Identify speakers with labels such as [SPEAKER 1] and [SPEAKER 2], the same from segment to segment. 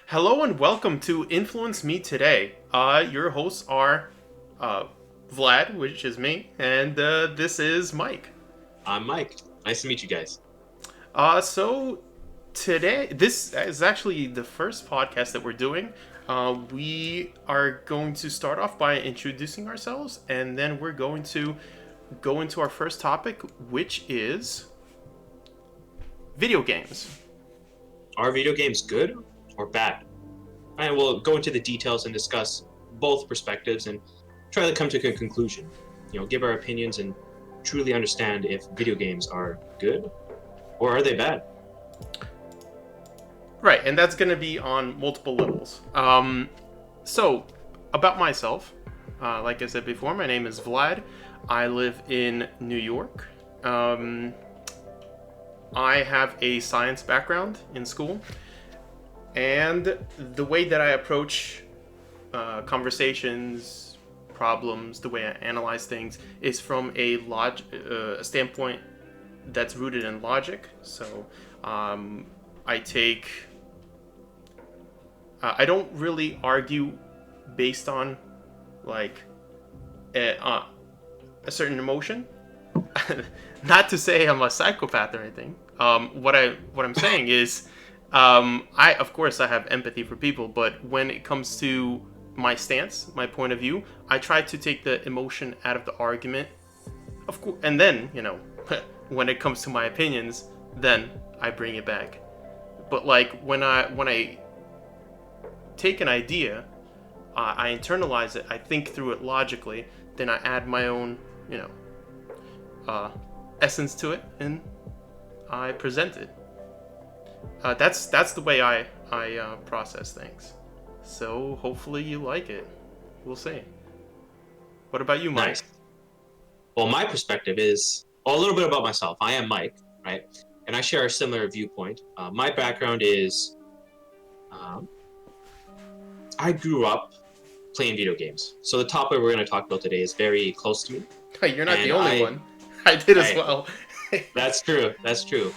[SPEAKER 1] Hello and welcome to Influence Me Today. Your hosts are Vlad, which is me, and this is Mike.
[SPEAKER 2] I'm Mike. Nice to meet you guys.
[SPEAKER 1] So today, this is actually the first podcast that we're doing. We are going to start off by introducing ourselves, and then we're going to go into our first topic, which is video games.
[SPEAKER 2] Are video games good or bad? And we'll go into the details and discuss both perspectives and try to come to a conclusion. Give our opinions and truly understand if video games are good or are they bad.
[SPEAKER 1] Right, and that's going to be on multiple levels. So, about myself, like I said before, my name is Vlad. I live in New York. I have a science background in school. And the way that I approach conversations, problems, the way I analyze things is from a standpoint that's rooted in logic. So I don't really argue based on like a certain emotion. Not to say I'm a psychopath or anything. What I'm saying is, of course I have empathy for people, but when it comes to my stance, my point of view, I try to take the emotion out of the argument. Of course, and then when it comes to my opinions, then I bring it back. But like when I take an idea, I internalize it, I think through it logically, then I add my own, essence to it, and I present it. That's the way I process things. So hopefully you like it. We'll see. What about you, Mike?
[SPEAKER 2] Nice. Well, my perspective is a little bit about myself. I am Mike, right? And I share a similar viewpoint. My background is I grew up playing video games. So the topic we're going to talk about today is very close to me.
[SPEAKER 1] You're not the only one. I did as well.
[SPEAKER 2] That's true. That's true.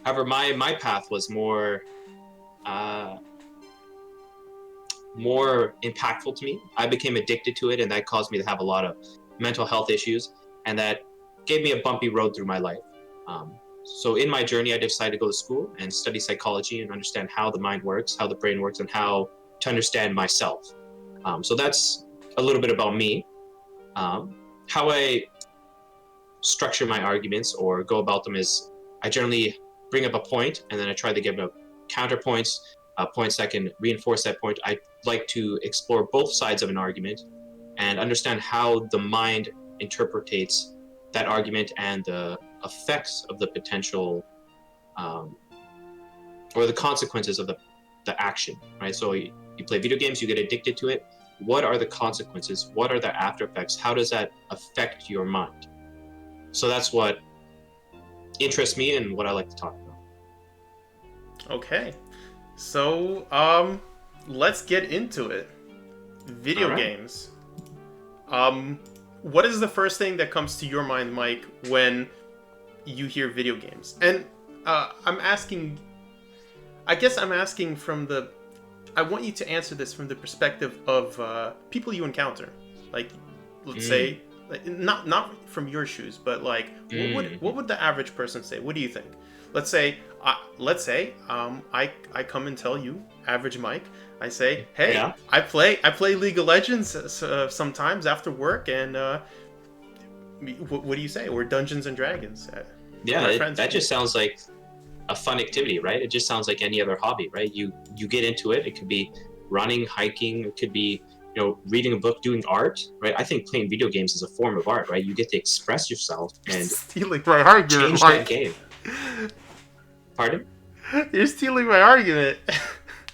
[SPEAKER 2] However, my path was more impactful to me. I became addicted to it, and that caused me to have a lot of mental health issues, and that gave me a bumpy road through my life. So in my journey, I decided to go to school and study psychology and understand how the mind works, how the brain works, and how to understand myself. So that's a little bit about me. How I structure my arguments or go about them is I generally bring up a point, and then I try to give up counterpoints, points that can reinforce that point. I like to explore both sides of an argument and understand how the mind interprets that argument and the effects of the potential or the consequences of the action, right? So you play video games, you get addicted to it. What are the consequences? What are the after effects? How does that affect your mind? So that's what interests me and what I like to talk about.
[SPEAKER 1] Okay. So, let's get into it. Video games. What is the first thing that comes to your mind, Mike, when you hear video games? And I'm asking I want you to answer this from the perspective of people you encounter. Like, let's say, not from your shoes, but like, what would the average person say? What do you think? Let's say I come and tell you, average Mike. I say, hey, yeah. I play League of Legends sometimes after work, and what do you say? Or Dungeons and Dragons.
[SPEAKER 2] That just sounds like a fun activity, right? It just sounds like any other hobby, right? You get into it. It could be running, hiking. It could be reading a book, doing art, right? I think playing video games is a form of art, right? You get to express yourself and
[SPEAKER 1] stealing my argument,
[SPEAKER 2] change that game. Pardon?
[SPEAKER 1] You're stealing my argument.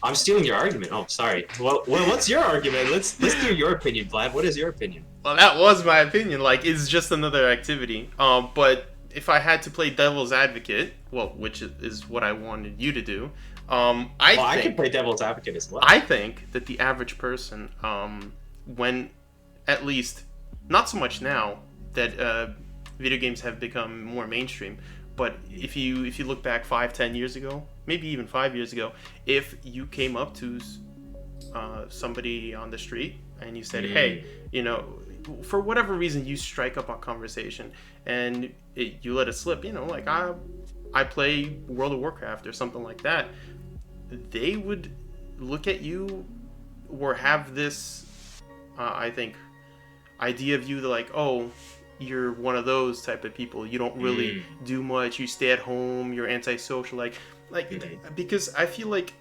[SPEAKER 2] I'm stealing your argument. Oh, sorry. Well, what's your argument? Let's hear your opinion, Vlad. What is your opinion?
[SPEAKER 1] Well, that was my opinion. Like, it's just another activity. But if I had to play devil's advocate, well, which is what I wanted you to do, I
[SPEAKER 2] could play devil's advocate as well.
[SPEAKER 1] I think that the average person, when, at least, not so much now that video games have become more mainstream, but if you look back 5-10 years ago, maybe even 5 years ago, if you came up to somebody on the street and you said, hey, you know, for whatever reason you strike up a conversation and you let it slip, you know, like I play World of Warcraft or something like that, they would look at you or have this I think idea of you that like, oh, you're one of those type of people, you don't really do much, you stay at home, you're antisocial, like because I feel like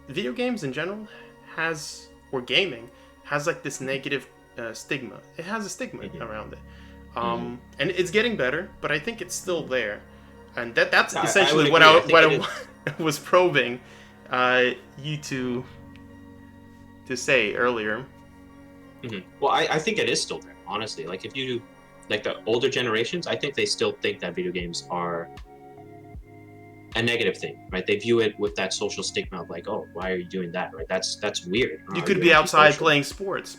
[SPEAKER 1] video games in general or gaming has like this negative stigma. It has a stigma around it, and it's getting better, but I think it's still there, and that's essentially what I was probing you to say earlier.
[SPEAKER 2] Well, I think it is still there, honestly. Like if you like the older generations, I think they still think that video games are a negative thing, right? They view it with that social stigma of like, oh, why are you doing that, right? That's weird.
[SPEAKER 1] You could be outside playing sports.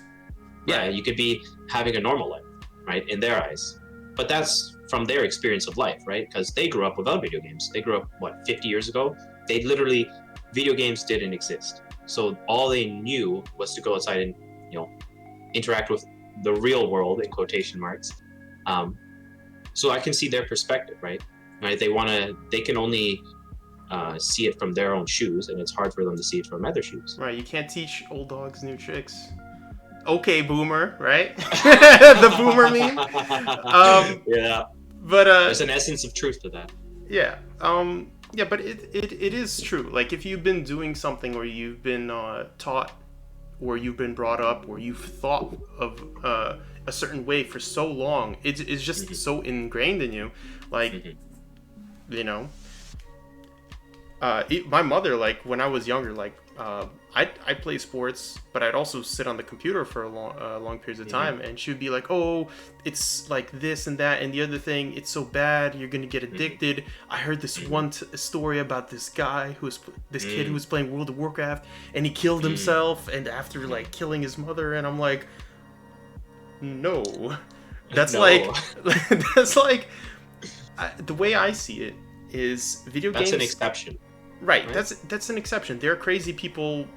[SPEAKER 2] Yeah, you could be having a normal life, right? In their eyes. But that's from their experience of life, right? Because they grew up without video games. They grew up, 50 years ago? Video games didn't exist. So all they knew was to go outside and, you know, interact with the real world, in quotation marks. So I can see their perspective, right? They can only see it from their own shoes, and it's hard for them to see it from other shoes.
[SPEAKER 1] Right, you can't teach old dogs new tricks. Okay, boomer, right? The boomer meme.
[SPEAKER 2] Yeah.
[SPEAKER 1] But
[SPEAKER 2] there's an essence of truth to that.
[SPEAKER 1] Yeah. Yeah, but it is true. Like if you've been doing something, or you've been taught, or you've been brought up, or you've thought of a certain way for so long, it's just so ingrained in you. Like, you know, my mother, like when I was younger, like I'd play sports, but I'd also sit on the computer for long periods of time, and she would be like, oh, it's like this and that and the other thing, it's so bad, you're gonna get addicted. I heard this one story about this guy kid who was playing World of Warcraft, and he killed himself, and after like killing his mother, and I'm like, no, that's like the way I see it is video games.
[SPEAKER 2] That's an exception.
[SPEAKER 1] Right, that's an exception. There are crazy people,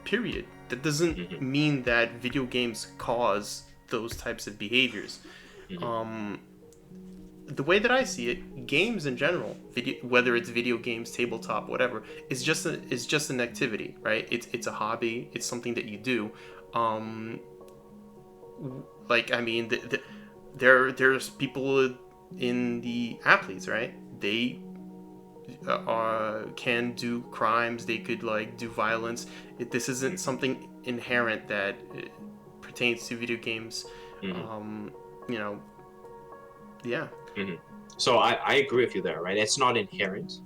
[SPEAKER 1] period. That doesn't mean that video games cause those types of behaviors. The way that I see it, games in general, whether it's video games, tabletop, whatever, is just an activity, right? It's a hobby. It's something that you do. Like I mean, there's people in the athletes, right? They can do crimes, they could like do violence. This isn't something inherent that pertains to video games. You know, yeah.
[SPEAKER 2] So I agree with you there, right? It's not inherent.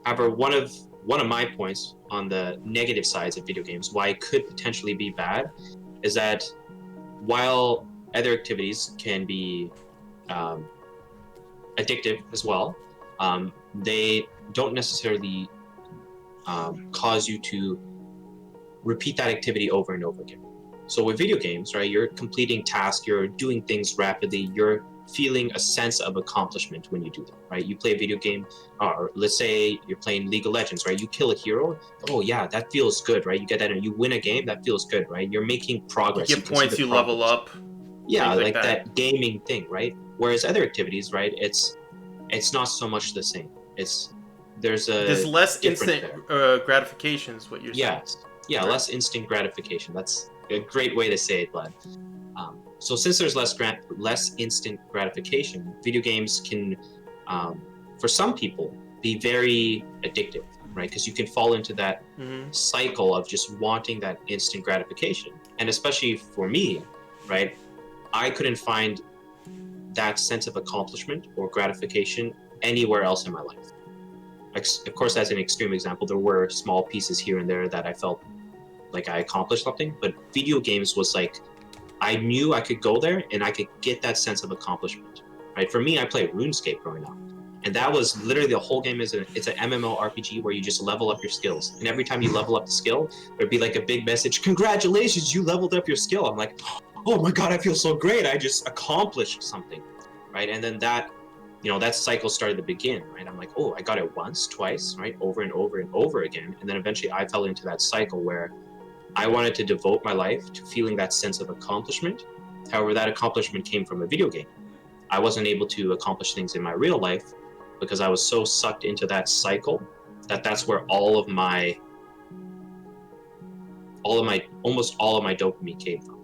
[SPEAKER 2] However, one of my points on the negative sides of video games, why it could potentially be bad, is that while other activities can be addictive as well, they don't necessarily cause you to repeat that activity over and over again. So with video games, right, you're completing tasks, you're doing things rapidly, you're feeling a sense of accomplishment when you do them, right? You play a video game, or let's say you're playing League of Legends, right? You kill a hero, oh yeah, that feels good, right? You get that, and you win a game, that feels good, right? You're making progress.
[SPEAKER 1] You get points, you level up.
[SPEAKER 2] Yeah, like that gaming thing, right? Whereas other activities, right, it's not so much the same. There's
[SPEAKER 1] less instant gratification is what you're saying.
[SPEAKER 2] Yeah, right. Less instant gratification. That's a great way to say it, Vlad. So since there's less instant gratification, video games can, for some people, be very addictive, right? Because you can fall into that cycle of just wanting that instant gratification. And especially for me, right, I couldn't find that sense of accomplishment or gratification anywhere else in my life. Like, of course, as an extreme example, there were small pieces here and there that I felt like I accomplished something, but video games was like, I knew I could go there and I could get that sense of accomplishment, right? For me, I played RuneScape growing up, and that was literally the whole game. It's an MMORPG where you just level up your skills, and every time you level up the skill, there'd be like a big message, congratulations, you leveled up your skill. I'm like, oh my god, I feel so great, I just accomplished something, right? And then that that cycle started to begin, right? I'm like, oh, I got it once, twice, right? Over and over and over again. And then eventually I fell into that cycle where I wanted to devote my life to feeling that sense of accomplishment. However, that accomplishment came from a video game. I wasn't able to accomplish things in my real life because I was so sucked into that cycle that's where almost all of my dopamine came from.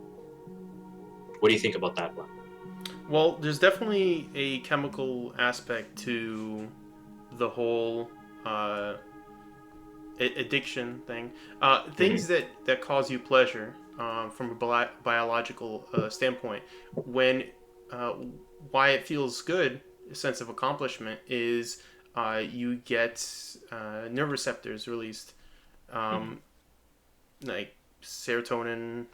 [SPEAKER 2] What do you think about that one?
[SPEAKER 1] Well, there's definitely a chemical aspect to the whole addiction thing. Things that cause you pleasure from a biological standpoint, when why it feels good, a sense of accomplishment, is you get nerve receptors released, like serotonin.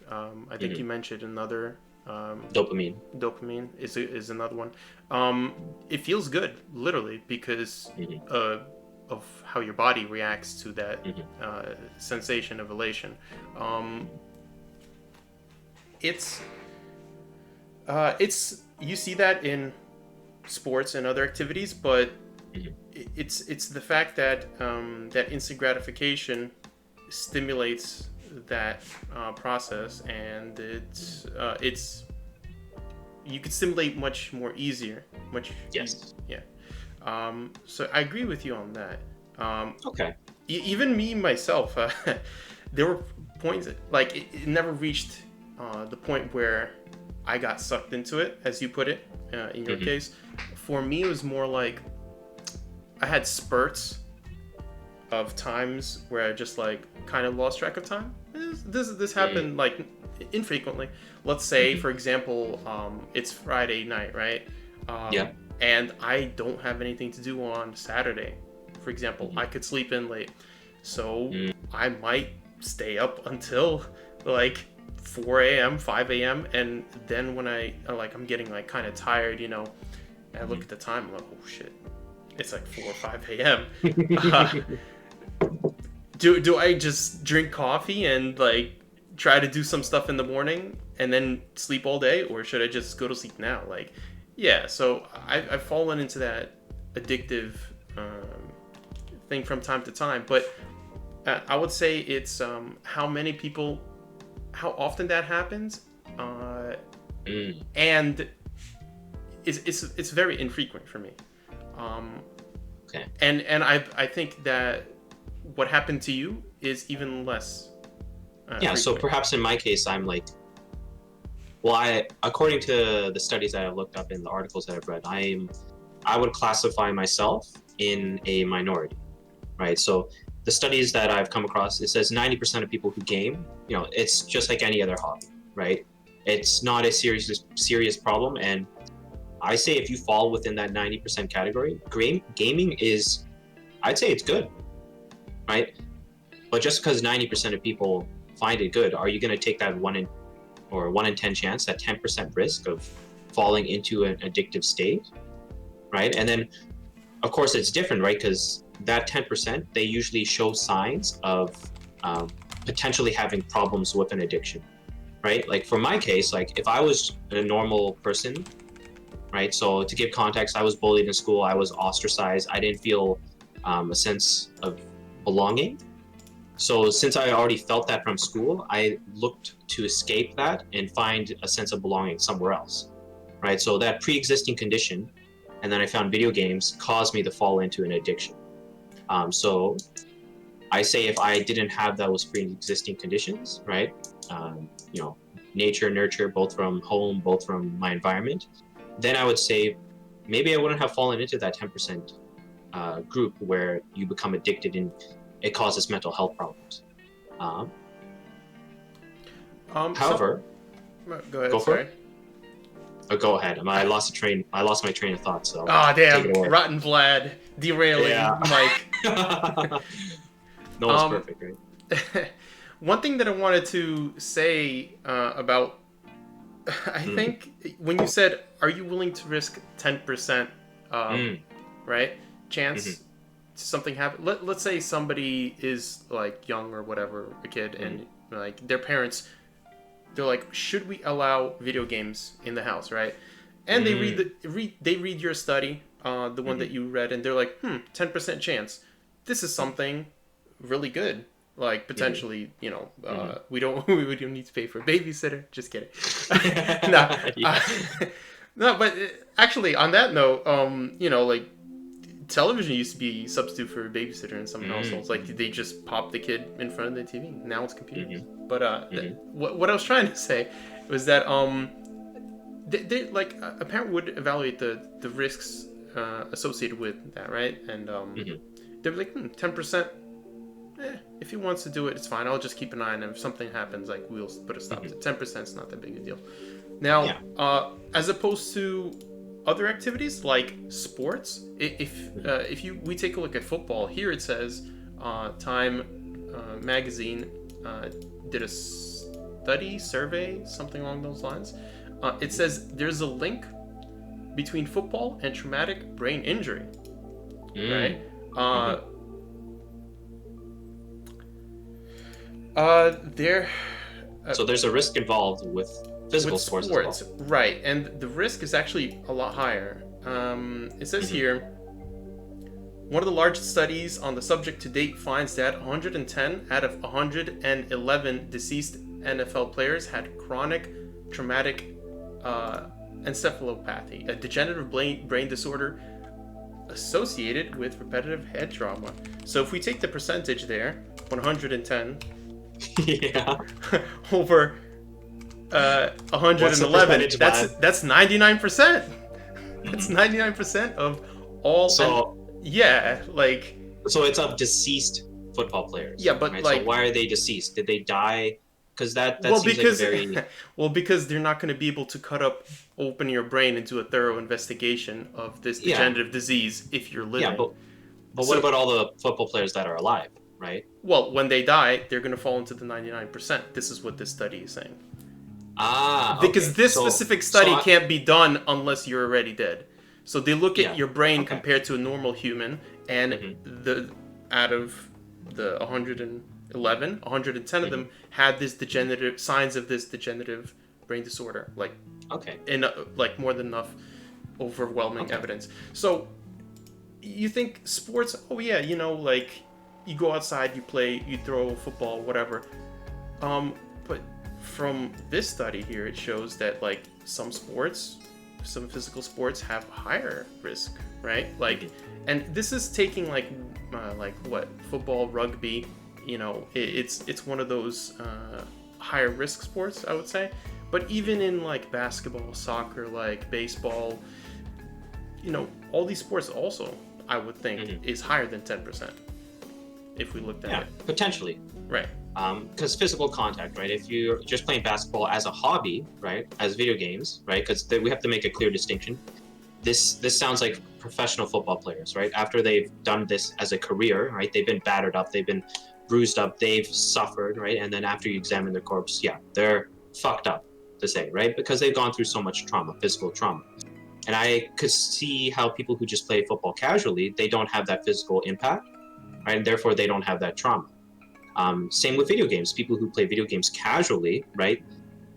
[SPEAKER 1] I think you mentioned another. Dopamine is another one. It feels good, literally, because of how your body reacts to that sensation of elation. It's you see that in sports and other activities, but it's the fact that that instant gratification stimulates that process, and it's you could stimulate much more easier, yeah. So I agree with you on that.
[SPEAKER 2] Okay.
[SPEAKER 1] Even me myself, there were points like it never reached the point where I got sucked into it, as you put it, in your case. For me, it was more like I had spurts of times where I just like kind of lost track of time. This happened like infrequently. Let's say, for example, it's Friday night, right? And I don't have anything to do on Saturday. For example, I could sleep in late, so I might stay up until like 4 a.m., 5 a.m. And then when I'm getting like kind of tired, and I look at the time, I'm like, oh shit, it's like 4 or 5 a.m. Do I just drink coffee and like try to do some stuff in the morning and then sleep all day, or should I just go to sleep now? Like, yeah, so I've fallen into that addictive thing from time to time, but I would say it's how often that happens, and it's very infrequent for me.
[SPEAKER 2] Okay.
[SPEAKER 1] And I think that what happened to you is even less.
[SPEAKER 2] Yeah. So perhaps in my case, I'm like, according to the studies that I've looked up and the articles that I've read, I would classify myself in a minority, right? So the studies that I've come across, it says 90% of people who game, it's just like any other hobby, right? It's not a serious problem. And I say if you fall within that 90% category, gaming is, I'd say it's good, right? But just because 90% of people find it good, are you going to take that 1 in 10 chance, that 10% risk of falling into an addictive state, right? And then, of course, it's different, right? Because that 10%, they usually show signs of potentially having problems with an addiction, right? Like for my case, like if I was a normal person, right? So to give context, I was bullied in school. I was ostracized. I didn't feel a sense of belonging. So since I already felt that from school, I looked to escape that and find a sense of belonging somewhere else, right? So that pre-existing condition, and then I found video games, caused me to fall into an addiction. So I say if I didn't have those pre-existing conditions, right? Nature, nurture, both from home, both from my environment, then I would say maybe I wouldn't have fallen into that 10% group where you become addicted and it causes mental health problems. However,
[SPEAKER 1] go ahead.
[SPEAKER 2] Go for it. Oh, go ahead. I lost my train of thought. So.
[SPEAKER 1] Oh damn! Rotten Vlad derailing Mike.
[SPEAKER 2] No one's perfect, right?
[SPEAKER 1] One thing that I wanted to say about, I think when you said, "Are you willing to risk 10%?" Right? Chance something happen. Let's say somebody is like young or whatever, a kid, and like their parents, they're like, should we allow video games in the house, right? And they read your study, the one that you read, and they're like, 10% chance. This is something really good. Like, potentially, we don't need to pay for a babysitter. Just kidding. No, no, but actually, on that note, like, television used to be a substitute for a babysitter in some households. Like, they just pop the kid in front of the TV. Now it's computers. But what I was trying to say was that they like a parent would evaluate the risks associated with that, right? And they were like 10%. If he wants to do it, it's fine. I'll just keep an eye on him. If something happens, like, we'll put a stop to it. 10% is not that big a deal. Now, as opposed to other activities like sports, if we take a look at football, here it says Time magazine did a survey, something along those lines. It says there's a link between football and traumatic brain injury, right?
[SPEAKER 2] So there's a risk involved with physical sports as well.
[SPEAKER 1] Right, and the risk is actually a lot higher. It says here, one of the largest studies on the subject to date finds that 110 out of 111 deceased NFL players had chronic traumatic encephalopathy, a degenerative brain disorder associated with repetitive head trauma. So if we take the percentage there, 110 over 111, that's 99%. That's 99% of all.
[SPEAKER 2] So
[SPEAKER 1] like.
[SPEAKER 2] So it's of deceased football players.
[SPEAKER 1] Yeah, but
[SPEAKER 2] right?
[SPEAKER 1] like,
[SPEAKER 2] so why are they deceased? Did they die? Because that
[SPEAKER 1] well,
[SPEAKER 2] seems
[SPEAKER 1] because
[SPEAKER 2] like very...
[SPEAKER 1] because they're not going to be able to open your brain and do a thorough investigation of this degenerative disease if you're living.
[SPEAKER 2] Yeah, but what about all the football players that are alive, right?
[SPEAKER 1] Well, when they die, they're going to fall into the 99%. This is what this study is saying. Because this specific study can't be done unless you're already dead. So they look at your brain compared to a normal human, and out of the 111, 110 of them had this signs of this degenerative brain disorder, like like more than enough overwhelming evidence. So you think sports? Oh yeah, like you go outside, you play, you throw football, whatever. But from this study here, it shows that like some physical sports have higher risk, right? Like, and this is taking like what, football, rugby, it's one of those higher risk sports, I would say. But even in like basketball, soccer, like baseball, all these sports also, I would think, is higher than 10%. If we looked at it.
[SPEAKER 2] Potentially.
[SPEAKER 1] Right.
[SPEAKER 2] Because physical contact, right? If you're just playing basketball as a hobby, right? As video games, right? Because we have to make a clear distinction. This sounds like professional football players, right? After they've done this as a career, right? They've been battered up, they've been bruised up, they've suffered, right? And then after you examine their corpse, they're fucked up, to say, right? Because they've gone through so much trauma, physical trauma. And I could see how people who just play football casually, they don't have that physical impact, right? And therefore they don't have that trauma. Same with video games. People who play video games casually, right,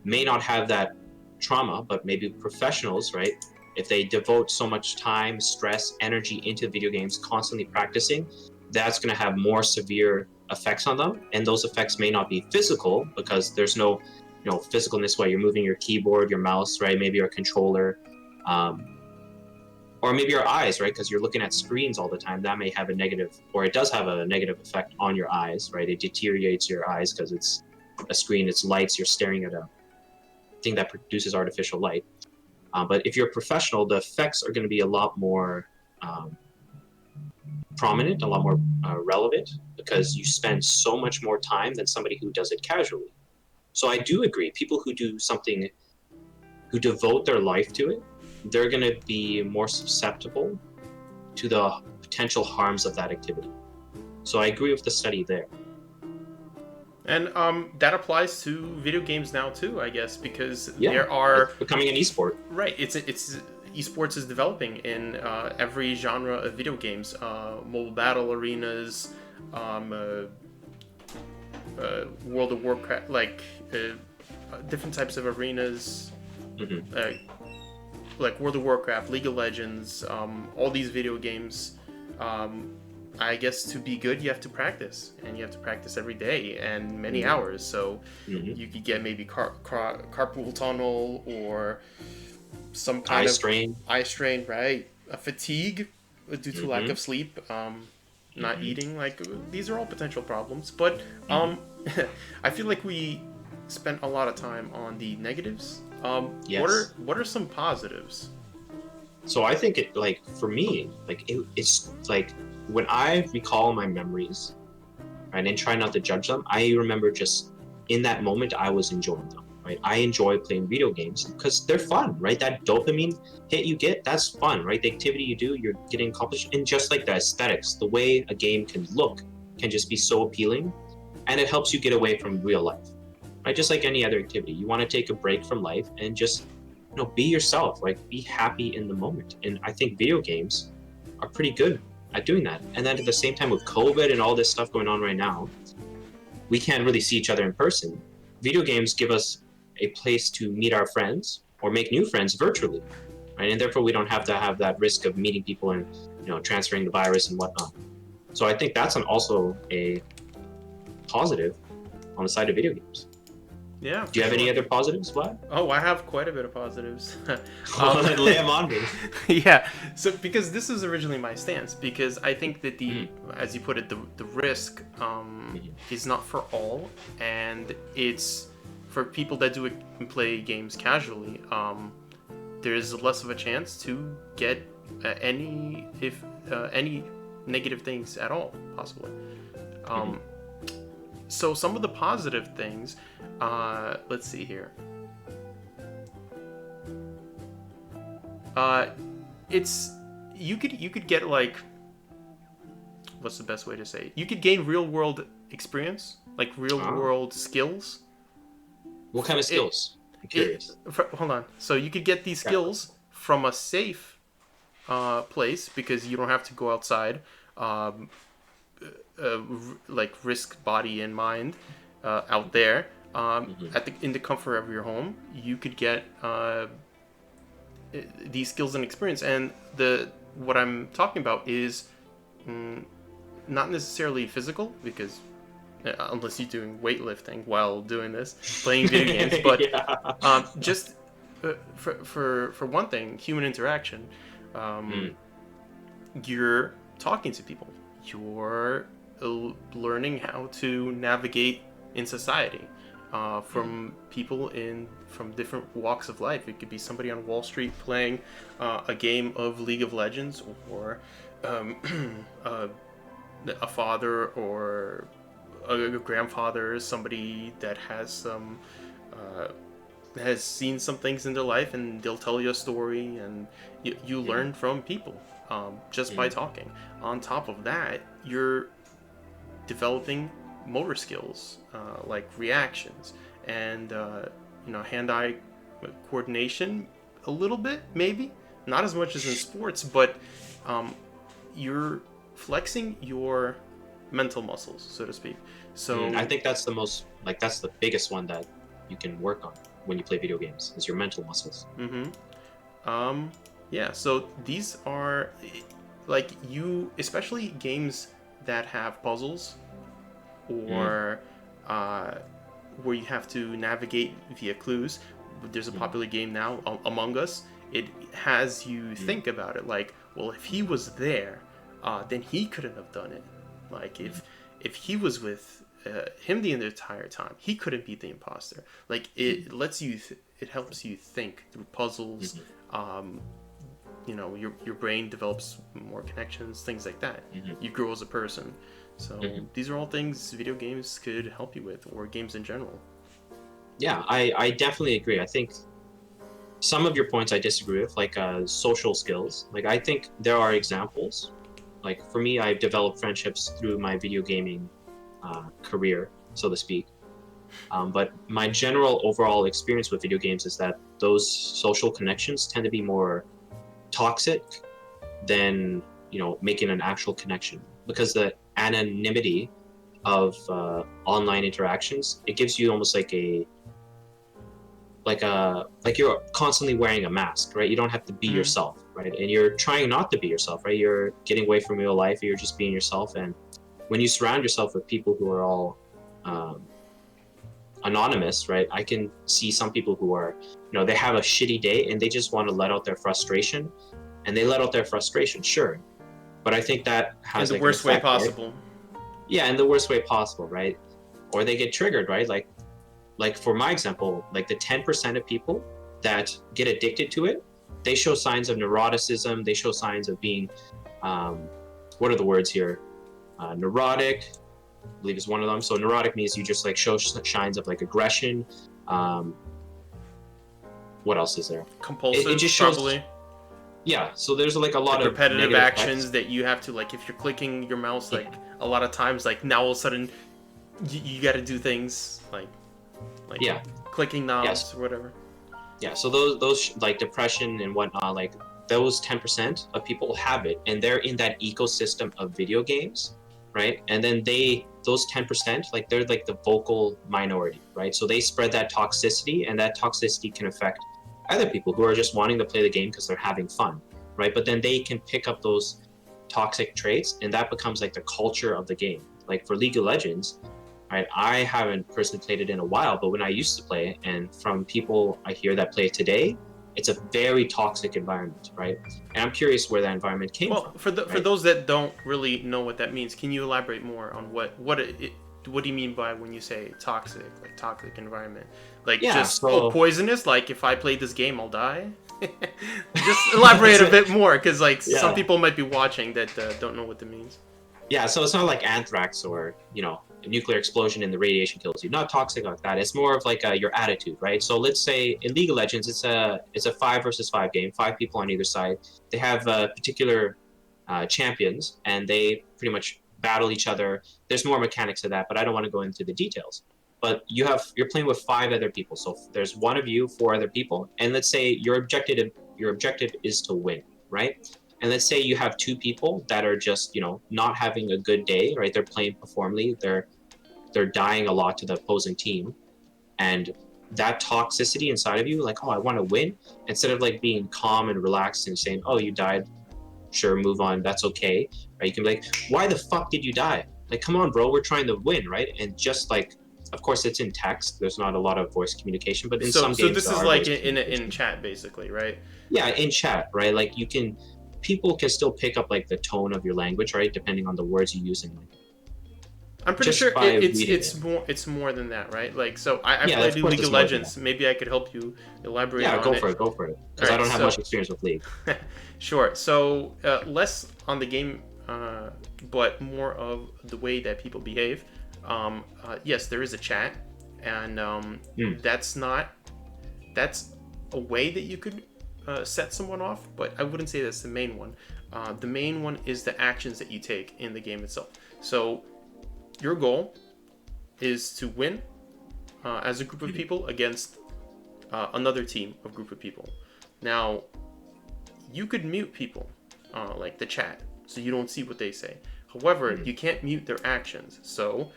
[SPEAKER 2] may not have that trauma, but maybe professionals, right, if they devote so much time, stress, energy into video games, constantly practicing, that's going to have more severe effects on them. And those effects may not be physical because there's no, physicalness while you're moving your keyboard, your mouse, right, maybe your controller, or maybe your eyes, right? Because you're looking at screens all the time. That may have a negative, or it does have a negative effect on your eyes, right? It deteriorates your eyes because it's a screen, it's lights, you're staring at a thing that produces artificial light. But if you're a professional, the effects are going to be a lot more prominent, a lot more relevant, because you spend so much more time than somebody who does it casually. So I do agree, people who do something, who devote their life to it, they're going to be more susceptible to the potential harms of that activity. So I agree with the study there.
[SPEAKER 1] And that applies to video games now too, I guess, because
[SPEAKER 2] there are... It's becoming an esport.
[SPEAKER 1] Right. It's esports is developing in every genre of video games. Mobile battle arenas, World of Warcraft, like different types of arenas. like World of Warcraft, League of Legends, all these video games. I guess to be good, you have to practice, and you have to practice every day and many hours. So you could get maybe carpal tunnel or some kind of eye strain, right? A fatigue due to lack of sleep, not eating. Like these are all potential problems. But I feel like we spent a lot of time on the negatives.
[SPEAKER 2] Yes.
[SPEAKER 1] What are some positives?
[SPEAKER 2] So I think it, like, for me, like it's like when I recall my memories, right, and try not to judge them, I remember just in that moment I was enjoying them, right? I enjoy playing video games because they're fun, right? That dopamine hit you get, that's fun, right? The activity you do, you're getting accomplished, and just like the aesthetics, the way a game can look can just be so appealing, and it helps you get away from real life, right? Just like any other activity, you want to take a break from life and just, you know, be yourself, like be happy in the moment. And I think video games are pretty good at doing that. And then at the same time, with COVID and all this stuff going on right now, we can't really see each other in person. Video games give us a place to meet our friends or make new friends virtually, right? And therefore we don't have to have that risk of meeting people and, you know, transferring the virus and whatnot. So I think that's also a positive on the side of video games.
[SPEAKER 1] Yeah.
[SPEAKER 2] Do you have any other positives, Vlad?
[SPEAKER 1] Oh, I have quite a bit of positives.
[SPEAKER 2] Lay them on me.
[SPEAKER 1] Yeah. So because this is originally my stance, because I think that as you put it, the risk is not for all, and it's for people that do it and play games casually. There's less of a chance to get any negative things at all, possibly. So some of the positive things, let's see here. It's you could get, like, what's the best way to say it? You could gain real world experience, like real world skills.
[SPEAKER 2] What kind of skills? I'm curious.
[SPEAKER 1] Hold on. So you could get these skills from a safe place, because you don't have to go outside. Like risk body and mind out there in the comfort of your home. You could get these skills and experience, and what I'm talking about is not necessarily physical, because unless you're doing weightlifting while doing this, playing video games, but just for one thing, human interaction. You're talking to people, you're learning how to navigate in society, from people from different walks of life. It could be somebody on Wall Street playing a game of League of Legends, or a father or a grandfather, somebody that has seen some things in their life, and they'll tell you a story, and you learn from people just by talking. On top of that, you're developing motor skills, like reactions and hand-eye coordination a little bit, maybe not as much as in sports, but you're flexing your mental muscles, so to speak. So
[SPEAKER 2] I think that's that's the biggest one that you can work on when you play video games, is your mental muscles.
[SPEAKER 1] Yeah, so these are, like, especially games that have puzzles, or where you have to navigate via clues. There's a popular game now, Among Us. It has you think about it, like, well, if he was there, then he couldn't have done it. Like, if he was with him the entire time, he couldn't be the imposter. Like, it lets you, it helps you think through puzzles. Your brain develops more connections, things like that. You grow as a person. So these are all things video games could help you with, or games in general.
[SPEAKER 2] Yeah, I definitely agree. I think some of your points I disagree with, like social skills. Like, I think there are examples. Like, for me, I've developed friendships through my video gaming career, so to speak. But my general overall experience with video games is that those social connections tend to be more toxic than, making an actual connection, because the anonymity of online interactions, it gives you almost like like you're constantly wearing a mask, right? You don't have to be yourself, right? And you're trying not to be yourself, right? You're getting away from real life. You're just being yourself. And when you surround yourself with people who are all anonymous, right? I can see some people who are, they have a shitty day and they just want to let out their frustration, and they let out their frustration, sure. But I think that has
[SPEAKER 1] in the worst way possible.
[SPEAKER 2] Right? Yeah, in the worst way possible, right? Or they get triggered, right? Like for my example, like the 10% of people that get addicted to it, they show signs of neuroticism. They show signs of being, what are the words here? Neurotic, I believe is one of them. So neurotic means you just like show signs of like aggression. What else is there?
[SPEAKER 1] Compulsive, it just shows, probably.
[SPEAKER 2] Yeah, so there's like a lot of
[SPEAKER 1] repetitive actions effects that you have to, like if you're clicking your mouse, like a lot of times, like now all of a sudden you got to do things like clicking knobs or whatever.
[SPEAKER 2] Yeah, so those like depression and whatnot, like those 10% of people have it, and they're in that ecosystem of video games, right? And then those 10%, like they're like the vocal minority, right? So they spread that toxicity, and that toxicity can affect other people who are just wanting to play the game because they're having fun, right? But then they can pick up those toxic traits, and that becomes like the culture of the game. Like for League of Legends, right? I haven't personally played it in a while, but when I used to play, and from people I hear that play it today, it's a very toxic environment, right? And I'm curious where that environment came from.
[SPEAKER 1] For those that don't really know what that means, can you elaborate more on what do you mean by when you say toxic, like toxic environment? Like poisonous? Like if I play this game, I'll die? Just elaborate a bit more, because like some people might be watching that don't know what that means.
[SPEAKER 2] Yeah, so it's not like anthrax or, a nuclear explosion and the radiation kills you. Not toxic like that. It's more of like your attitude, right? So let's say in League of Legends, it's a 5 versus 5 game, 5 people on either side. They have particular champions, and they pretty much battle each other. There's more mechanics to that, but I don't want to go into the details. But you're playing with 5 other people. So there's 1 of you, 4 other people, and let's say your objective is to win, right? And let's say you have 2 people that are just, not having a good day, right? They're playing poorly. They're dying a lot to the opposing team. And that toxicity inside of you, like, oh, I want to win, instead of like being calm and relaxed and saying, oh, you died, sure, move on, that's okay. Right? You can be like, why the fuck did you die? Like, come on, bro, we're trying to win, right? And just like, of course, it's in text. There's not a lot of voice communication, but in some games,
[SPEAKER 1] so this is like in chat, basically, right?
[SPEAKER 2] Yeah, in chat, right? Like people can still pick up like the tone of your language, right? Depending on the words you use in it.
[SPEAKER 1] I'm pretty sure it's more than that, right? Like, so I played League of Legends. Maybe I could help you elaborate on it.
[SPEAKER 2] Yeah, go for it. Because I don't have much experience with League.
[SPEAKER 1] Sure. So less on the game, but more of the way that people behave. Yes, there is a chat, and that's a way that you could set someone off, but I wouldn't say that's the main one. The main one is the actions that you take in the game itself. So your goal is to win as a group of people against another team of group of people. Now, you could mute people, like the chat, so you don't see what they say. However, you can't mute their actions. So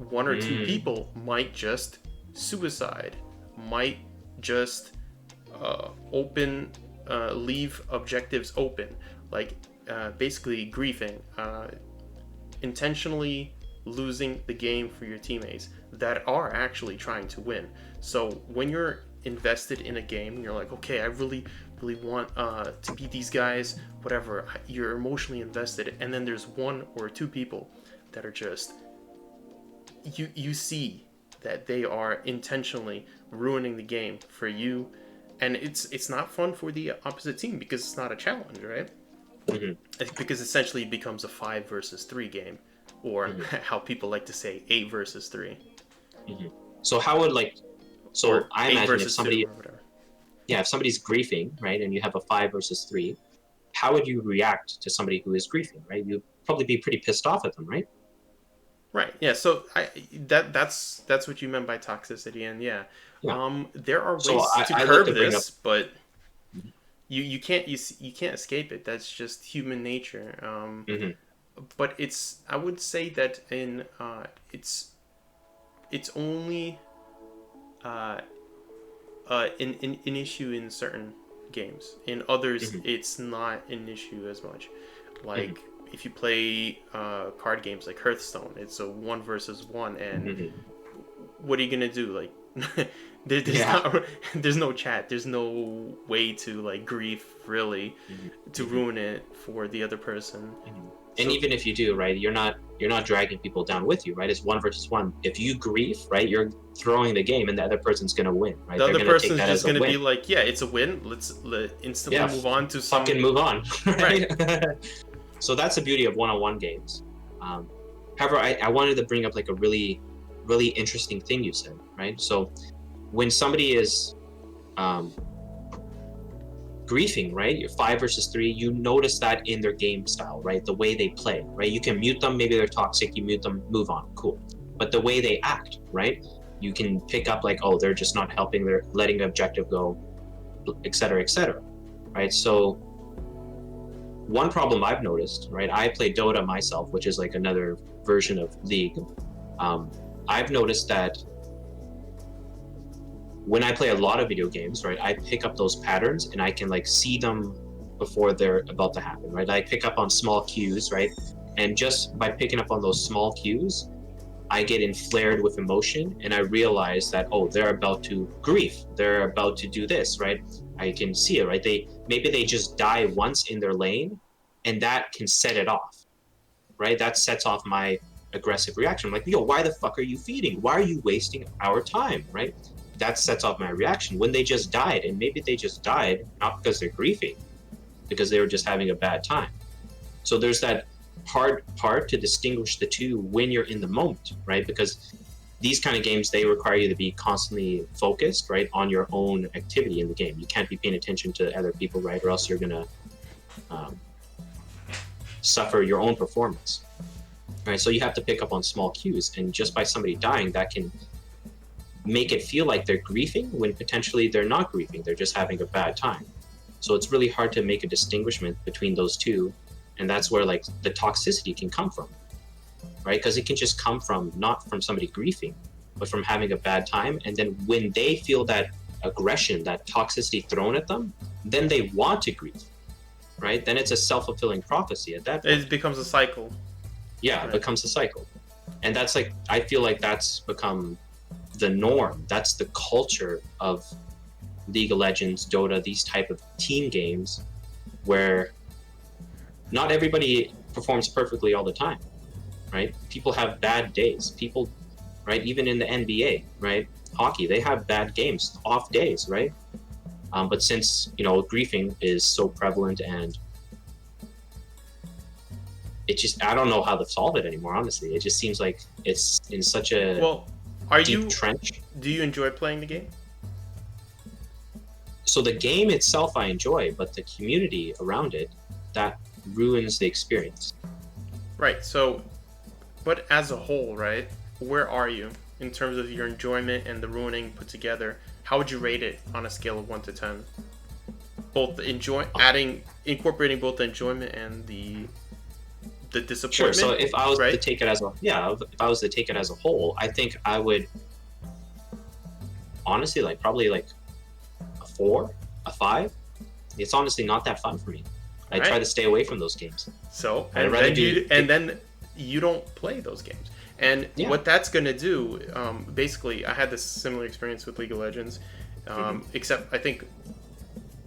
[SPEAKER 1] 1 or 2 people might just suicide, might just leave objectives open, like basically griefing, intentionally losing the game for your teammates that are actually trying to win. So when you're invested in a game and you're like, okay, I really want to beat these guys, whatever, you're emotionally invested, and then there's 1 or 2 people that are just, you see that they are intentionally ruining the game for you. And it's not fun for the opposite team, because it's not a challenge, right? Because essentially it becomes a 5 versus 3 game, or how people like to say 8 versus 3.
[SPEAKER 2] So how would I imagine if somebody, if somebody's griefing, right, and you have a 5 versus 3, how would you react to somebody who is griefing, right? You'd probably be pretty pissed off at them, right?
[SPEAKER 1] Right. Yeah. So that's what you meant by toxicity, and there are ways to curb this, but you can't escape it. That's just human nature. But I would say that it's only an issue in certain games. In others,
[SPEAKER 2] Mhm.
[SPEAKER 1] it's not an issue as much. Like
[SPEAKER 2] Mhm.
[SPEAKER 1] if you play card games like Hearthstone, it's a 1 versus 1, and
[SPEAKER 2] Mhm.
[SPEAKER 1] what are you gonna do? Like, there's
[SPEAKER 2] Yeah.
[SPEAKER 1] not, there's no chat, there's no way to like grief really
[SPEAKER 2] Mhm.
[SPEAKER 1] to
[SPEAKER 2] Mhm.
[SPEAKER 1] ruin it for the other person.
[SPEAKER 2] Mhm. And
[SPEAKER 1] So
[SPEAKER 2] even if you do, right, you're not dragging people down with you, right? It's 1 versus 1. If you grief, right, you're throwing the game, and the other person's gonna win, right?
[SPEAKER 1] the
[SPEAKER 2] They're
[SPEAKER 1] other
[SPEAKER 2] gonna take
[SPEAKER 1] person's
[SPEAKER 2] that
[SPEAKER 1] just
[SPEAKER 2] as a
[SPEAKER 1] gonna be
[SPEAKER 2] win.
[SPEAKER 1] like, yeah, it's a win. Let's instantly
[SPEAKER 2] Yeah,
[SPEAKER 1] move on to
[SPEAKER 2] fucking
[SPEAKER 1] some.
[SPEAKER 2] move on,
[SPEAKER 1] Right.
[SPEAKER 2] right? So that's the beauty of one-on-one games. Um, However, I wanted to bring up like a really, really interesting thing you said, right? So when somebody is um, griefing, right? You're 5 versus 3. You notice that in their game style, right? The way they play, right? You can mute them. Maybe they're toxic. You mute them. Move on. Cool. But the way they act, right? You can pick up like, oh, they're just not helping. They're letting the objective go, et cetera, right? So one problem I've noticed, right? I play Dota myself, which is like another version of League. I've noticed that when I play a lot of video games, right, I pick up those patterns and I can like see them before they're about to happen, right? I pick up on small cues, right? And just by picking up on those small cues, I get inflared with emotion and I realize that, oh, they're about to grief. They're about to do this, right? I can see it, right? Maybe they just die once in their lane and that can set it off, right? That sets off my aggressive reaction. I'm like, yo, why the fuck are you feeding? Why are you wasting our time, right? That sets off my reaction when they just died. And maybe they just died not because they're grieving, because they were just having a bad time. So there's that hard part to distinguish the two when you're in the moment, right? Because these kind of games, they require you to be constantly focused, right, on your own activity in the game. You can't be paying attention to other people, right, or else you're gonna suffer your own performance, right? So you have to pick up on small cues, and just by somebody dying, that can make it feel like they're grieving when potentially they're not grieving. They're just having a bad time. So it's really hard to make a distinguishment between those two, and that's where like the toxicity can come from, right? Because it can just come from not from somebody grieving, but from having a bad time. And then when they feel that aggression, that toxicity thrown at them, then they want to grieve, right? Then it's a self-fulfilling prophecy at that point.
[SPEAKER 1] It becomes a cycle.
[SPEAKER 2] Yeah,
[SPEAKER 1] Right.
[SPEAKER 2] it becomes a cycle. And that's like, I feel like that's become the norm. That's the culture of League of Legends, Dota, these type of team games where not everybody performs perfectly all the time, right? People have bad days. People, right? Even in the NBA, right? Hockey, they have bad games, off days, right? But since, griefing is so prevalent and it just, I don't know how to solve it anymore, honestly. It just seems like it's in such a
[SPEAKER 1] Well, are
[SPEAKER 2] deep
[SPEAKER 1] you?
[SPEAKER 2] trench.
[SPEAKER 1] Do you enjoy playing the game?
[SPEAKER 2] So the game itself I enjoy, but the community around it, that ruins the experience.
[SPEAKER 1] Right. So, but as a whole, right? Where are you in terms of your enjoyment and the ruining put together? How would you rate it on a scale of 1 to 10? Both incorporating both the enjoyment and the
[SPEAKER 2] Sure.
[SPEAKER 1] disappointment.
[SPEAKER 2] So if I was to
[SPEAKER 1] right?
[SPEAKER 2] take it as if I was to take it as a whole, I think I would honestly probably a 4, a 5. It's honestly not that fun for me. I try to stay away from those games.
[SPEAKER 1] So
[SPEAKER 2] I'd
[SPEAKER 1] and
[SPEAKER 2] rather
[SPEAKER 1] then you don't play those games. And what that's gonna do, basically, I had this similar experience with League of Legends, except I think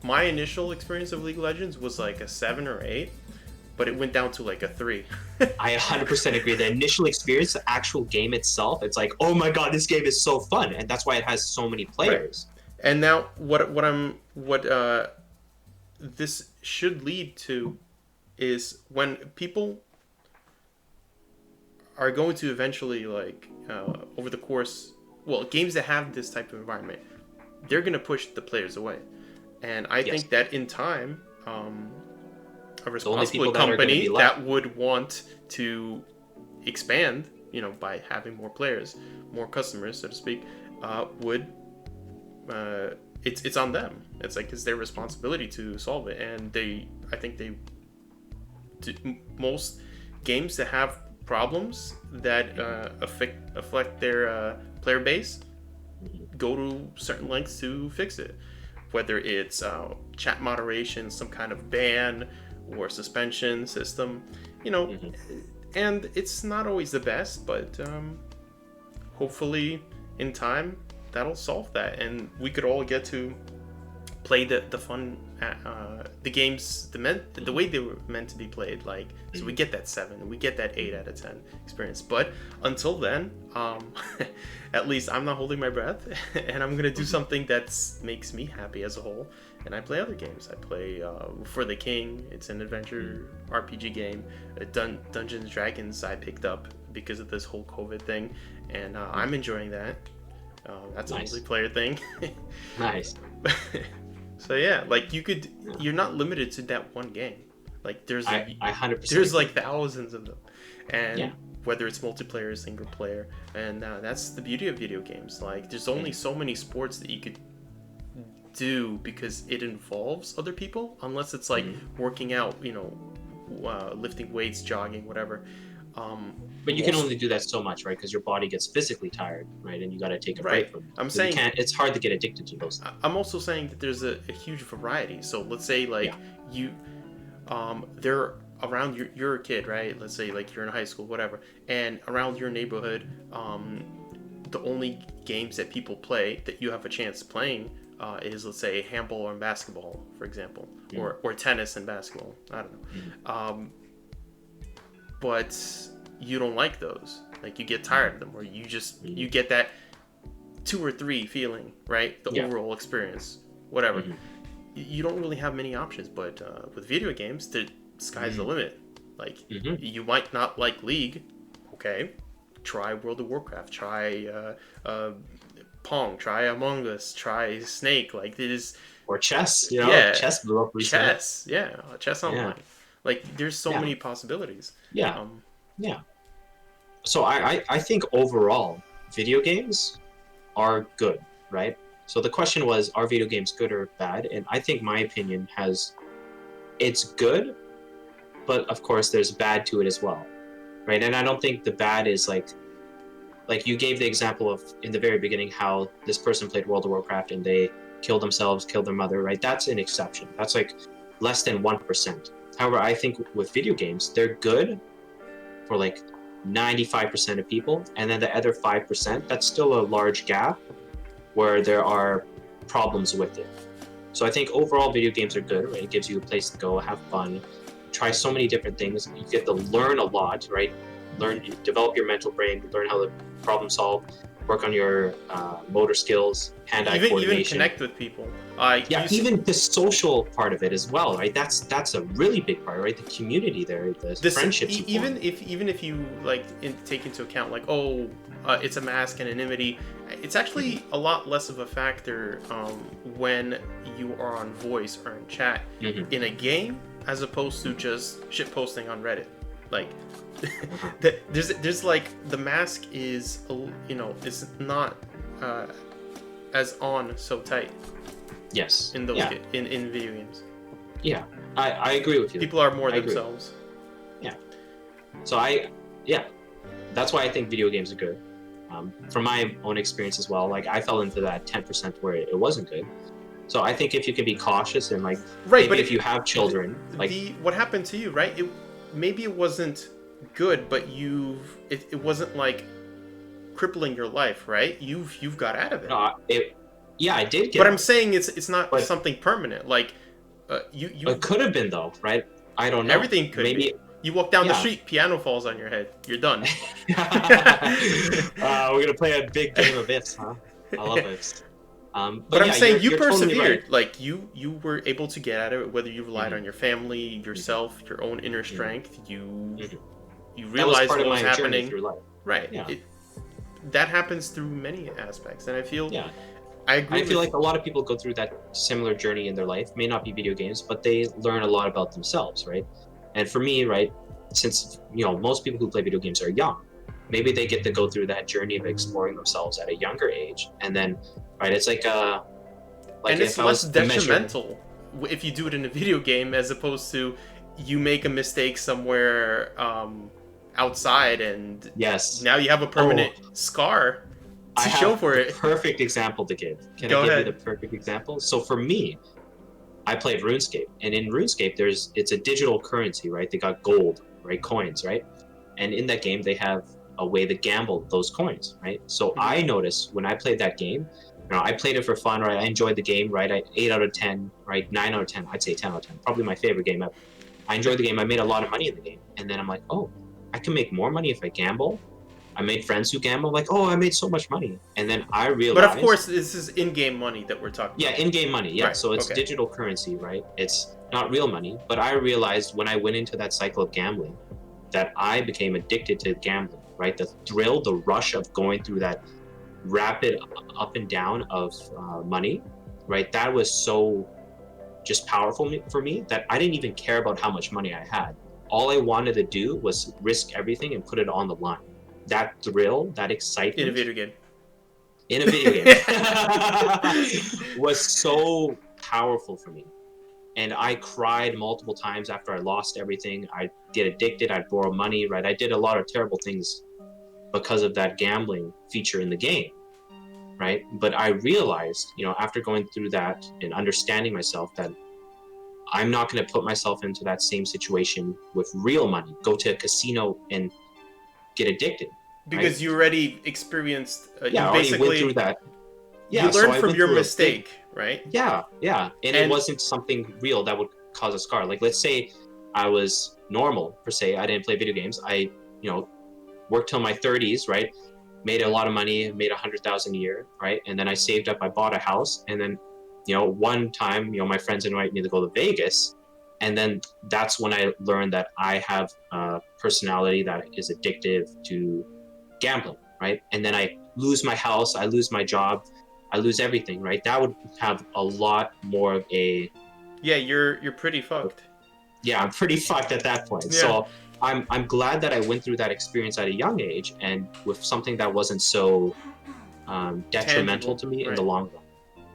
[SPEAKER 1] my initial experience of League of Legends was like a 7 or 8, but it went down to like a 3.
[SPEAKER 2] I 100% agree. The initial experience, the actual game itself, it's like, oh my god, this game is so fun, and that's why it has so many players.
[SPEAKER 1] Right. And now what this should lead to is when people are going to eventually over the course, games that have this type of environment, they're going to push the players away. And I think that in time, a responsible company that would want to expand, by having more players, more customers, so to speak, would it's on them. It's their responsibility to solve it. And I think most games that have problems that affect their player base, go to certain lengths to fix it, whether it's chat moderation, some kind of ban or suspension system, you know. And it's not always the best, but hopefully in time that'll solve that, and we could all get to play the fun the games the way they were meant to be played. Like, so we get that 7, we get that 8 out of 10 experience. But until then, at least I'm not holding my breath, and I'm gonna do something that makes me happy as a whole. And I play other games. I play For the King. It's an adventure RPG game. Dungeons & Dragons I picked up because of this whole COVID thing, and I'm enjoying that. That's a multiplayer thing.
[SPEAKER 2] Nice.
[SPEAKER 1] So yeah, like you're not limited to that one game. Like there's
[SPEAKER 2] I 100%.
[SPEAKER 1] There's like thousands of them, and whether it's multiplayer or single player, and that's the beauty of video games. Like there's only so many sports that you could do because it involves other people, unless it's like working out, you know, lifting weights, jogging, whatever.
[SPEAKER 2] But you can only do that so much, right? Because your body gets physically tired, right? And you got to take a break from it.
[SPEAKER 1] I'm saying
[SPEAKER 2] it's hard to get addicted to those things.
[SPEAKER 1] I'm also saying that there's a huge variety. So let's say like they're around you're a kid, right? Let's say like you're in high school, whatever, and around your neighborhood, the only games that people play that you have a chance of playing is, let's say, handball or basketball, for example, or tennis and basketball. I don't know. But you don't like those. Like you get tired of them, or you just you get that 2 or 3 feeling, right? The overall experience, whatever. You don't really have many options. But with video games, the sky's the limit. Like you might not like League, okay? Try World of Warcraft. Try Pong. Try Among Us. Try Snake. Like it is.
[SPEAKER 2] Or chess. You know, chess blew up recently.
[SPEAKER 1] Chess. Yeah, chess online. Like there's so many possibilities.
[SPEAKER 2] So I think overall video games are good, right? So the question was, are video games good or bad? And I think my opinion it's good, but of course there's bad to it as well, right? And I don't think the bad is like you gave the example of in the very beginning how this person played World of Warcraft and they killed themselves, killed their mother, right? That's an exception. That's like less than 1%. However, I think with video games, they're good for like 95% of people, and then the other 5%, that's still a large gap where there are problems with it. So I think overall video games are good, right? It gives you a place to go, have fun, try so many different things. You get to learn a lot, right? Develop your mental brain, learn how to problem solve, work on your motor skills, hand-eye coordination.
[SPEAKER 1] Even connect with people.
[SPEAKER 2] Even the social part of it as well, right? That's a really big part, right? The community there, the friendships.
[SPEAKER 1] Even if you like take into account like it's a mask anonymity, it's actually a lot less of a factor when you are on voice or in chat in a game as opposed to just shit posting on Reddit. Like there's like the mask is is not as on so tight.
[SPEAKER 2] Yes.
[SPEAKER 1] In those in video games.
[SPEAKER 2] Yeah, I agree with you.
[SPEAKER 1] People are more themselves.
[SPEAKER 2] Yeah. So that's why I think video games are good. From my own experience as well, like I fell into that 10% where it wasn't good. So I think if you can be cautious and like but if you have children,
[SPEAKER 1] what happened to you, right? Maybe it wasn't good, but it wasn't like crippling your life, right? You've got out of it.
[SPEAKER 2] I did get.
[SPEAKER 1] But I'm saying it's not something permanent. Like you.
[SPEAKER 2] It could have been though, right? I don't know.
[SPEAKER 1] Everything could be. You walk down the street, piano falls on your head. You're done.
[SPEAKER 2] We're gonna play a big game of ifs, huh? I love ifs.
[SPEAKER 1] But I'm saying you persevered.
[SPEAKER 2] Totally right.
[SPEAKER 1] Like you were able to get out of it, whether you relied on your family, yourself, your own inner strength. You realized what was happening. Right.
[SPEAKER 2] Yeah.
[SPEAKER 1] That happens through many aspects, and I feel.
[SPEAKER 2] Yeah.
[SPEAKER 1] I agree.
[SPEAKER 2] I feel like a lot of people go through that similar journey in their life. May not be video games, but they learn a lot about themselves, right? And for me, right, since most people who play video games are young, maybe they get to go through that journey of exploring themselves at a younger age, and then, right, it's like and
[SPEAKER 1] it's less detrimental if you do it in a video game as opposed to you make a mistake somewhere outside and now you have a permanent scar.
[SPEAKER 2] I have
[SPEAKER 1] Show for
[SPEAKER 2] the
[SPEAKER 1] it.
[SPEAKER 2] perfect example to give. Can
[SPEAKER 1] Go
[SPEAKER 2] I give
[SPEAKER 1] ahead.
[SPEAKER 2] you the perfect example? So for me, I played RuneScape, and in RuneScape, it's a digital currency, right? They got gold, right? Coins, right? And in that game, they have a way to gamble those coins, right? So I noticed when I played that game, I played it for fun, right? I enjoyed the game, right? 8 out of 10, right? 9 out of 10, I'd say 10 out of 10, probably my favorite game ever. I enjoyed the game. I made a lot of money in the game. And then I'm like, oh, I can make more money if I gamble. I made friends who gamble, like, oh, I made so much money. And then I realized...
[SPEAKER 1] But of course, this is in-game money that we're talking about.
[SPEAKER 2] Yeah, in-game money, yeah.
[SPEAKER 1] Right.
[SPEAKER 2] So it's digital currency, right? It's not real money. But I realized when I went into that cycle of gambling that I became addicted to gambling, right? The thrill, the rush of going through that rapid up and down of money, right? That was so just powerful for me that I didn't even care about how much money I had. All I wanted to do was risk everything and put it on the line. That thrill, that excitement
[SPEAKER 1] in a video game
[SPEAKER 2] was so powerful for me. And I cried multiple times after I lost everything. I'd get addicted, I'd borrow money, right? I did a lot of terrible things because of that gambling feature in the game, right? But I realized, after going through that and understanding myself, that I'm not going to put myself into that same situation with real money, go to a casino and get addicted.
[SPEAKER 1] Because
[SPEAKER 2] right?
[SPEAKER 1] you already experienced.
[SPEAKER 2] I already went through that. Yeah,
[SPEAKER 1] you learned from your mistake, right?
[SPEAKER 2] Yeah. And it wasn't something real that would cause a scar. Like, let's say I was normal, per se. I didn't play video games. I, worked till my 30s, right? Made a lot of money, made $100,000 a year, right? And then I saved up, I bought a house. And then, one time, my friends invited me to go to Vegas. And then that's when I learned that I have a personality that is addictive to gambling, right? And then I lose my house, I lose my job, I lose everything, right? That would have a lot more of a...
[SPEAKER 1] Yeah, you're pretty fucked.
[SPEAKER 2] Yeah, I'm pretty fucked at that point. Yeah. So I'm glad that I went through that experience at a young age and with something that wasn't so detrimental to me in the long run.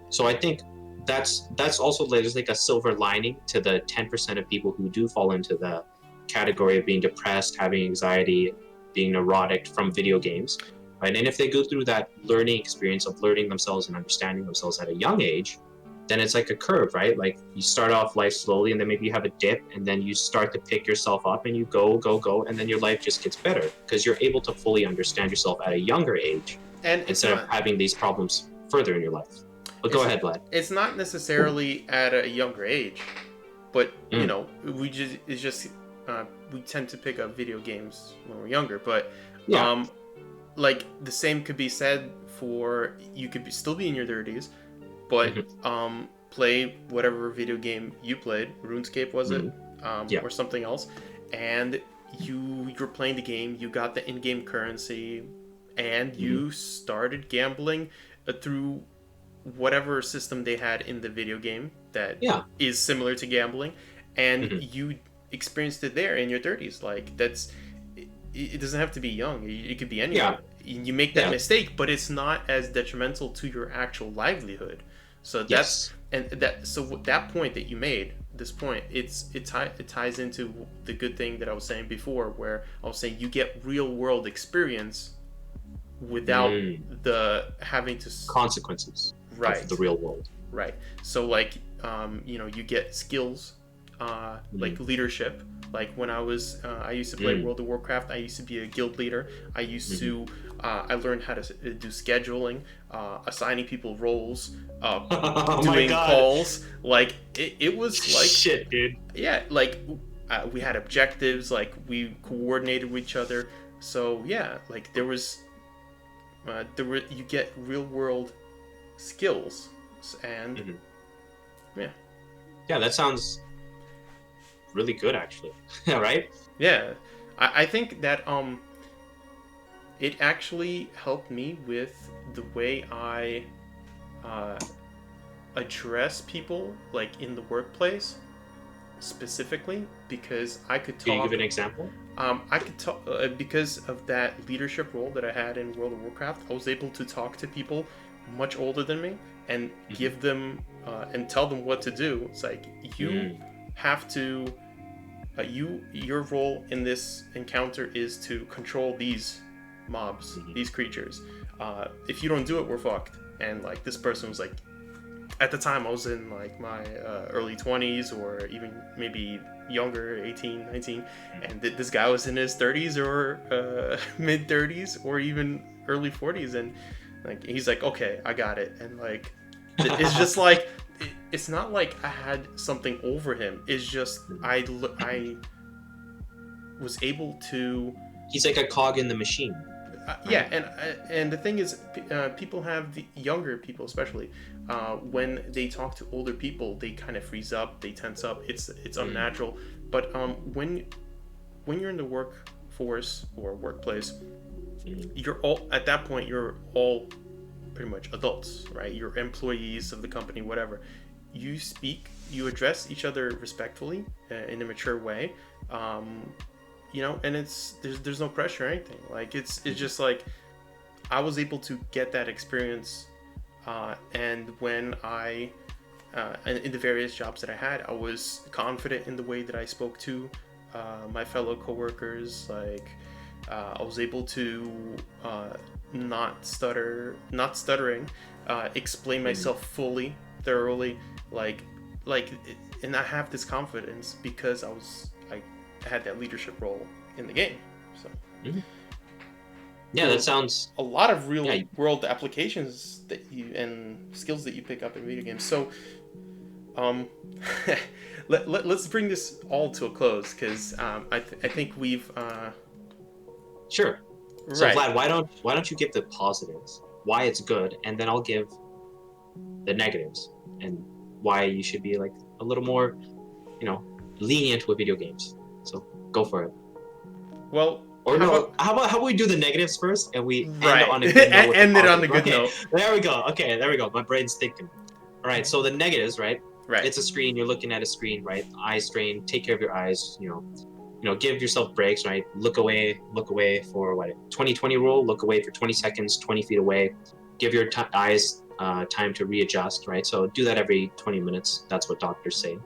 [SPEAKER 2] So I think that's also there's like a silver lining to the 10% of people who do fall into the category of being depressed, having anxiety, being neurotic from video games, right? And if they go through that learning experience of learning themselves and understanding themselves at a young age, then it's like a curve, right? Like you start off life slowly and then maybe you have a dip and then you start to pick yourself up and you go, and then your life just gets better because you're able to fully understand yourself at a younger age and instead of having these problems further in your life. But go ahead, Vlad.
[SPEAKER 1] It's not necessarily at a younger age, but we tend to pick up video games when we're younger. But like the same could be said for you could still be in your 30s, but play whatever video game you played. RuneScape was it, or something else, and you're playing the game. You got the in-game currency, and you started gambling through whatever system they had in the video game that is similar to gambling, and you experienced it there in your 30s. Like it doesn't have to be young, it could be anyone. You make that mistake, but it's not as detrimental to your actual livelihood. So that's that point that you made, this point, it ties into the good thing that I was saying before, where I was saying you get real world experience without the having to
[SPEAKER 2] consequences of the real world.
[SPEAKER 1] Right. So like you get skills like leadership. Like when I used to play World of Warcraft, I used to be a guild leader. I used to I learned how to do scheduling, assigning people roles, doing calls. Like it was like
[SPEAKER 2] shit, dude.
[SPEAKER 1] Yeah, like we had objectives, like we coordinated with each other. So yeah, like there you get real world skills, and yeah, that
[SPEAKER 2] sounds really good, actually. Right?
[SPEAKER 1] Yeah, I think that it actually helped me with the way I address people, like in the workplace specifically, because I could talk.
[SPEAKER 2] Can you give an example?
[SPEAKER 1] I could talk because of that leadership role that I had in World of Warcraft. I was able to talk to people much older than me and give them and tell them what to do. It's like you have to. Your role in this encounter is to control these mobs, these creatures. if you don't do it, we're fucked. And like this person was like, at the time I was in like my early 20s or even maybe younger, 18, 19, and this guy was in his 30s or mid 30s or even early 40s, and like he's like, okay, I got it. And like it's just like it's not like I had something over him. It's just I was able to.
[SPEAKER 2] He's like a cog in the machine.
[SPEAKER 1] Yeah, and the thing is, people have younger people especially when they talk to older people, they kind of freeze up, they tense up. It's unnatural. But when you're in the workforce or workplace, you're all at that point. You're all pretty much adults, right? You're employees of the company, whatever. You speak, you address each other respectfully in a mature way. You know, and there's no pressure or anything. Like it's just like I was able to get that experience, and when I in the various jobs that I had, I was confident in the way that I spoke to my fellow coworkers. Like I was able to not stuttering, explain myself fully, thoroughly, and I have this confidence because I had that leadership role in the game. So
[SPEAKER 2] yeah, that sounds
[SPEAKER 1] a lot of real world applications that and skills that you pick up in video games. So let's bring this all to a close, because I think we've
[SPEAKER 2] sure. So
[SPEAKER 1] right.
[SPEAKER 2] Vlad, why don't you give the positives, why it's good, and then I'll give the negatives and why you should be like a little more, lenient with video games. So go for it.
[SPEAKER 1] Well,
[SPEAKER 2] or how about we do the negatives first and we end on a
[SPEAKER 1] good note. End it on a good note.
[SPEAKER 2] There we go. Okay, there we go. My brain's thinking. All right. So the negatives, right?
[SPEAKER 1] Right.
[SPEAKER 2] It's a screen. You're looking at a screen, right? Eye strain. Take care of your eyes. Give yourself breaks, right? Look away for 20/20 rule. Look away for 20 seconds, 20 feet away. Give your eyes time to readjust, right? So do that every 20 minutes. That's what doctors say.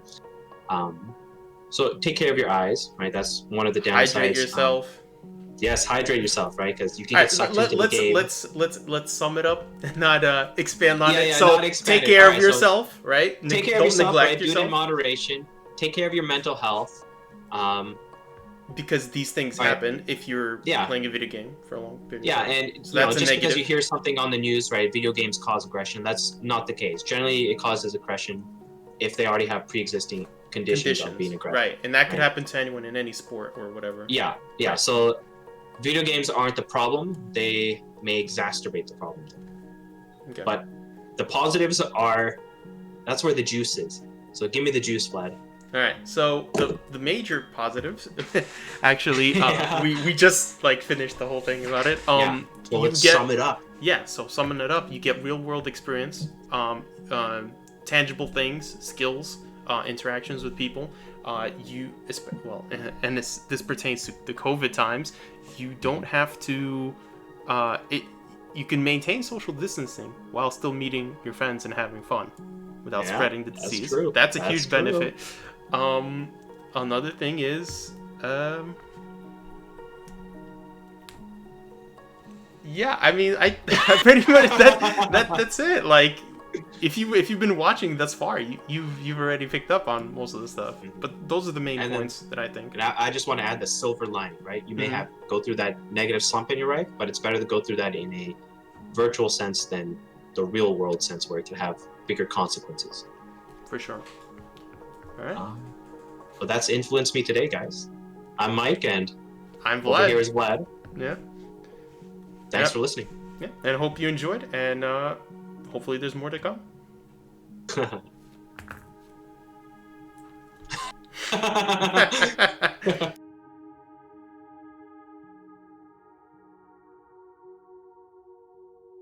[SPEAKER 2] So take care of your eyes, right? That's one of the downsides.
[SPEAKER 1] Hydrate yourself.
[SPEAKER 2] Yes, hydrate yourself, right? Because you can get sucked into the game.
[SPEAKER 1] Let's sum it up, not expand on it.
[SPEAKER 2] Yeah,
[SPEAKER 1] so take care of yourself, right?
[SPEAKER 2] Take care of yourself, right? Do it in moderation. Take care of your mental health.
[SPEAKER 1] Because these things happen if you're playing a video game for a long period of time.
[SPEAKER 2] And
[SPEAKER 1] so that's
[SPEAKER 2] just because you hear something on the news, right? Video games cause aggression. That's not the case. Generally, it causes aggression if they already have pre-existing conditions of being aggressive.
[SPEAKER 1] Right, and that could happen to anyone in any sport or whatever.
[SPEAKER 2] Yeah. So video games aren't the problem. They may exacerbate the problem. Okay. But the positives that's where the juice is. So give me the juice, Vlad.
[SPEAKER 1] All right. So the major positives, actually, we just finished the whole thing about it.
[SPEAKER 2] Well, let's sum it up.
[SPEAKER 1] Yeah. So summing it up, you get real world experience, tangible things, skills, interactions with people. And this pertains to the COVID times. You don't have to. You can maintain social distancing while still meeting your friends and having fun without spreading the disease.
[SPEAKER 2] True.
[SPEAKER 1] That's a huge benefit. Another thing is, I pretty much that's it. Like, if you've been watching thus far, you've already picked up on most of the stuff. But those are the main points that I think.
[SPEAKER 2] And I just want to add the silver lining, right? You may have go through that negative slump in your life, but it's better to go through that in a virtual sense than the real world sense, where it can have bigger consequences.
[SPEAKER 1] For sure. All right.
[SPEAKER 2] So that's influenced me today, guys. I'm Mike, and
[SPEAKER 1] I'm Vlad.
[SPEAKER 2] Over here is Vlad.
[SPEAKER 1] Yeah.
[SPEAKER 2] Thanks for listening.
[SPEAKER 1] Yeah, and I hope you enjoyed, and hopefully there's more to come.